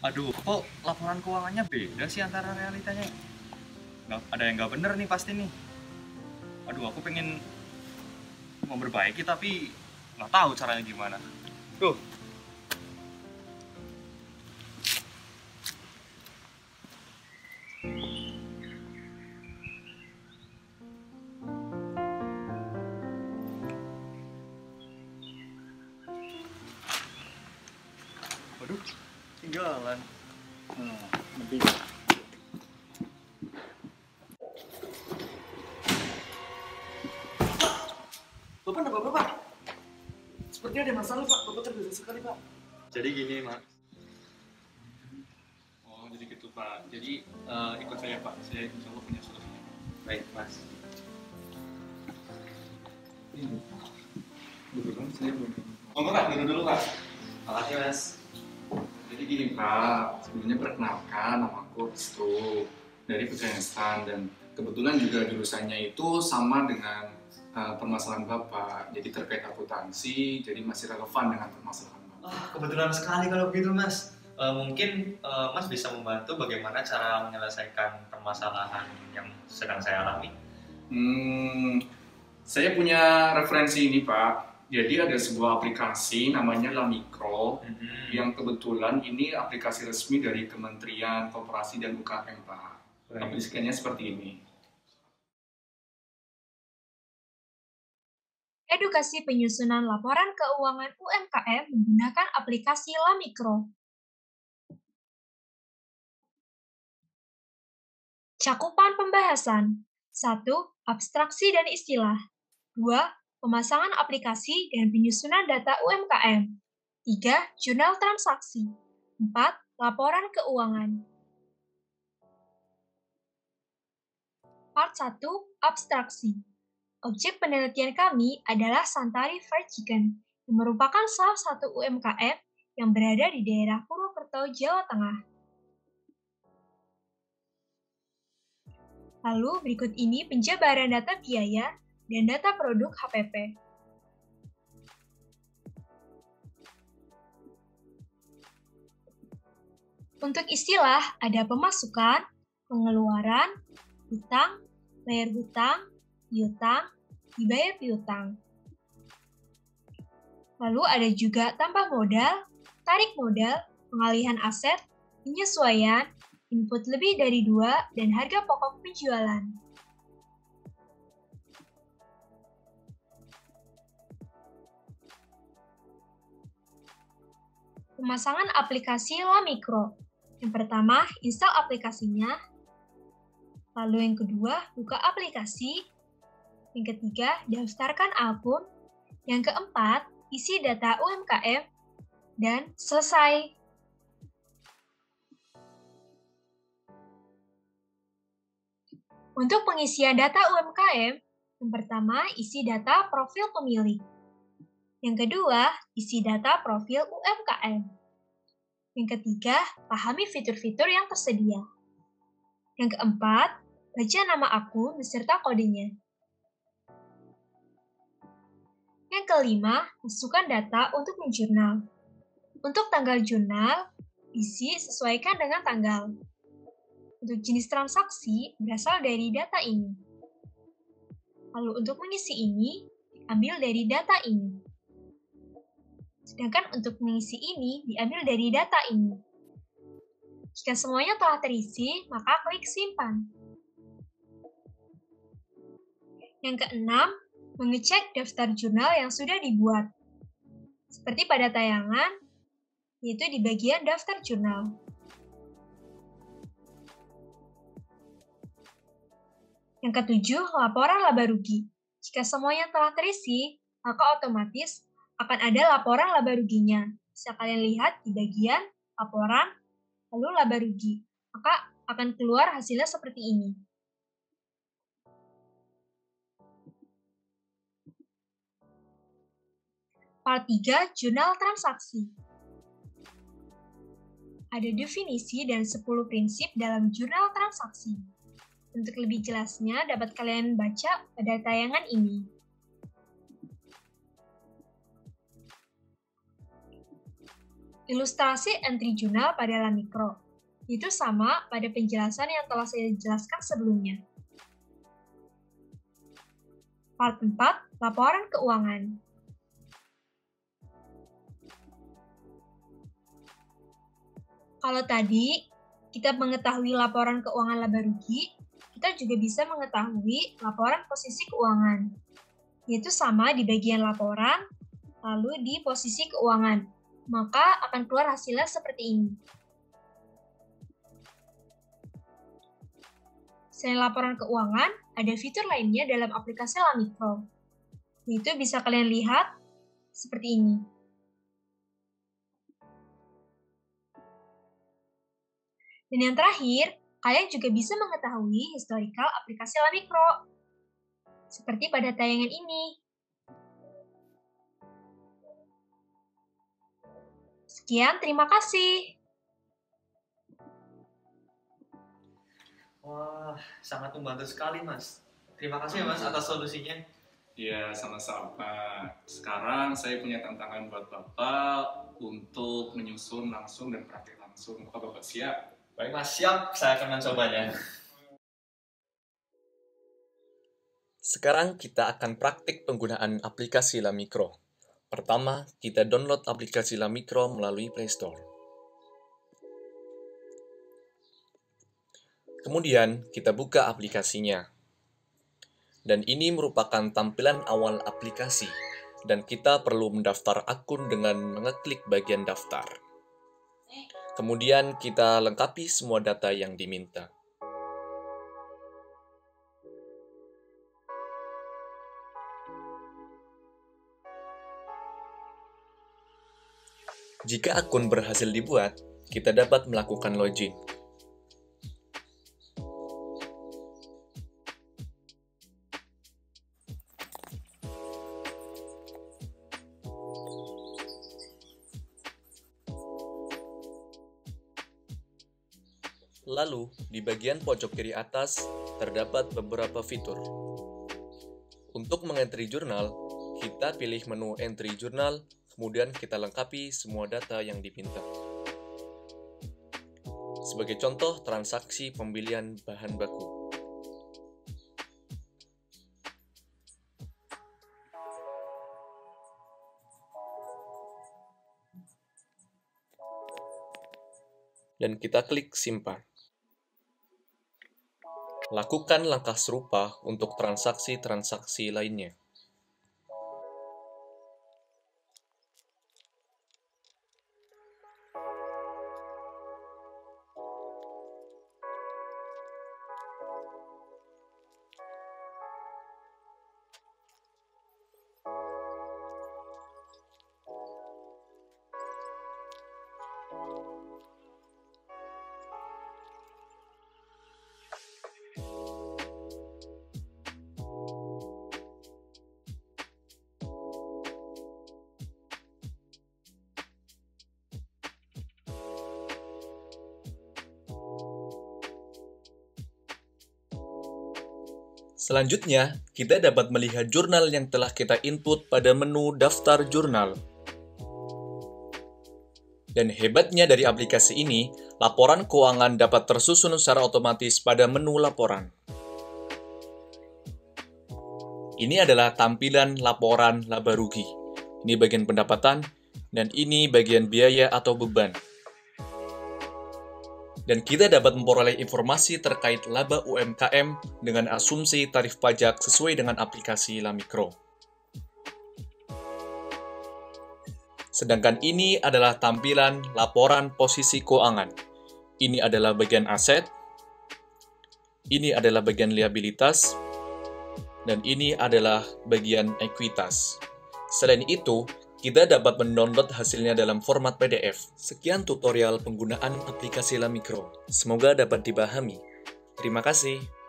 Aduh, kok laporan keuangannya beda sih antara realitanya? Nggak, ada yang nggak bener nih pasti nih. Aduh, aku pengen memperbaiki tapi nggak tahu caranya gimana. Duh, waduh, tinggalan. Nah, lebih. Bapak, ada Bapak? Sepertinya ada masalah, Pak. Bapak tergesa sekali, Pak. Jadi gini, Mas. Oh, jadi gitu, Pak. Jadi ikut saya, Pak. Saya insya Allah punya solusinya. Baik, Mas. Kebetulan saya belum. Oh, enggak, dulu dulu, Pak. Makasih, Mas. Jadi gini, Pak. Sebelumnya perkenalkan, nama aku Restu dari Putra Instan, dan kebetulan juga jurusannya itu sama dengan permasalahan Bapak. Jadi terkait akuntansi, jadi masih relevan dengan permasalahan Bapak. Kebetulan sekali kalau begitu, Mas. Mungkin Mas bisa membantu bagaimana cara menyelesaikan permasalahan yang sedang saya alami. Saya punya referensi ini, Pak. Jadi ada sebuah aplikasi namanya Lamikro, yang kebetulan ini aplikasi resmi dari Kementerian Koperasi dan UKM, Pak. Aplikasinya seperti ini. Edukasi penyusunan laporan keuangan UMKM menggunakan aplikasi Lamikro. Cakupan pembahasan. 1. Abstraksi dan istilah. 2. Pemasangan aplikasi dan penyusunan data UMKM. 3. Jurnal transaksi. 4. Laporan keuangan. Part 1. Abstraksi. Objek penelitian kami adalah Santari Fried Chicken, yang merupakan salah satu UMKM yang berada di daerah Purwokerto, Jawa Tengah. Lalu berikut ini penjabaran data biaya dan data produk HPP. Untuk istilah ada pemasukan, pengeluaran, hutang, bayar hutang, piutang, dibayar piutang. Lalu ada juga tambah modal, tarik modal, pengalihan aset, penyesuaian, input lebih dari 2, dan harga pokok penjualan. Pemasangan aplikasi Lamikro. Yang pertama, install aplikasinya. Lalu yang kedua, buka aplikasi. Yang ketiga, daftarkan akun. Yang keempat, isi data UMKM. Dan selesai. Untuk pengisian data UMKM, yang pertama, isi data profil pemilik. Yang kedua, isi data profil UMKM. Yang ketiga, pahami fitur-fitur yang tersedia. Yang keempat, baca nama akun beserta kodenya. Yang kelima, masukkan data untuk menjurnal. Untuk tanggal jurnal, isi sesuaikan dengan tanggal. Untuk jenis transaksi, berasal dari data ini. Lalu untuk mengisi ini, diambil dari data ini. Sedangkan untuk mengisi ini, diambil dari data ini. Jika semuanya telah terisi, maka klik simpan. Yang keenam, mengecek daftar jurnal yang sudah dibuat. Seperti pada tayangan, yaitu di bagian daftar jurnal. Yang ketujuh, laporan laba rugi. Jika semuanya telah terisi, maka otomatis akan ada laporan laba ruginya. Bisa kalian lihat di bagian laporan, lalu laba rugi. Maka akan keluar hasilnya seperti ini. Part 3, jurnal transaksi. Ada definisi dan 10 prinsip dalam jurnal transaksi. Untuk lebih jelasnya, dapat kalian baca pada tayangan ini. ilustrasi entry jurnal pada LaMikro. Itu sama pada penjelasan yang telah saya jelaskan sebelumnya. Part 4, laporan keuangan. Kalau tadi kita mengetahui laporan keuangan laba rugi, kita juga bisa mengetahui laporan posisi keuangan, yaitu sama di bagian laporan, lalu di posisi keuangan, maka akan keluar hasilnya seperti ini. Selain laporan keuangan, ada fitur lainnya dalam aplikasi LaMikro, yaitu bisa kalian lihat seperti ini. Dan yang terakhir, kalian juga bisa mengetahui historical aplikasi LaMikro, seperti pada tayangan ini. Sekian, terima kasih. Wah, sangat membantu sekali, Mas. Terima kasih ya, Mas, atas solusinya. Ya, sama-sama. Sekarang saya punya tantangan buat Bapak untuk menyusun langsung dan praktik langsung. Apakah Bapak siap? Baik, Mas, siap. Saya akan mencobanya. Sekarang kita akan praktik penggunaan aplikasi LaMikro. Pertama, kita download aplikasi LaMikro melalui Play Store. Kemudian, kita buka aplikasinya. Dan ini merupakan tampilan awal aplikasi, dan kita perlu mendaftar akun dengan mengeklik bagian daftar. Kemudian, kita lengkapi semua data yang diminta. Jika akun berhasil dibuat, kita dapat melakukan login. Lalu, di bagian pojok kiri atas, terdapat beberapa fitur. Untuk mengentry jurnal, kita pilih menu entry jurnal, kemudian kita lengkapi semua data yang diminta. Sebagai contoh, transaksi pembelian bahan baku. Dan kita klik simpan. Lakukan langkah serupa untuk transaksi-transaksi lainnya. Selanjutnya, kita dapat melihat jurnal yang telah kita input pada menu daftar jurnal. Dan hebatnya dari aplikasi ini, laporan keuangan dapat tersusun secara otomatis pada menu laporan. Ini adalah tampilan laporan laba rugi. Ini bagian pendapatan, dan ini bagian biaya atau beban. Dan kita dapat memperoleh informasi terkait laba UMKM dengan asumsi tarif pajak sesuai dengan aplikasi LaMikro. Sedangkan ini adalah tampilan laporan posisi keuangan. Ini adalah bagian aset, ini adalah bagian liabilitas, dan ini adalah bagian ekuitas. Selain itu, kita dapat mendownload hasilnya dalam format PDF. Sekian tutorial penggunaan aplikasi LaMikro. Semoga dapat dipahami. Terima kasih.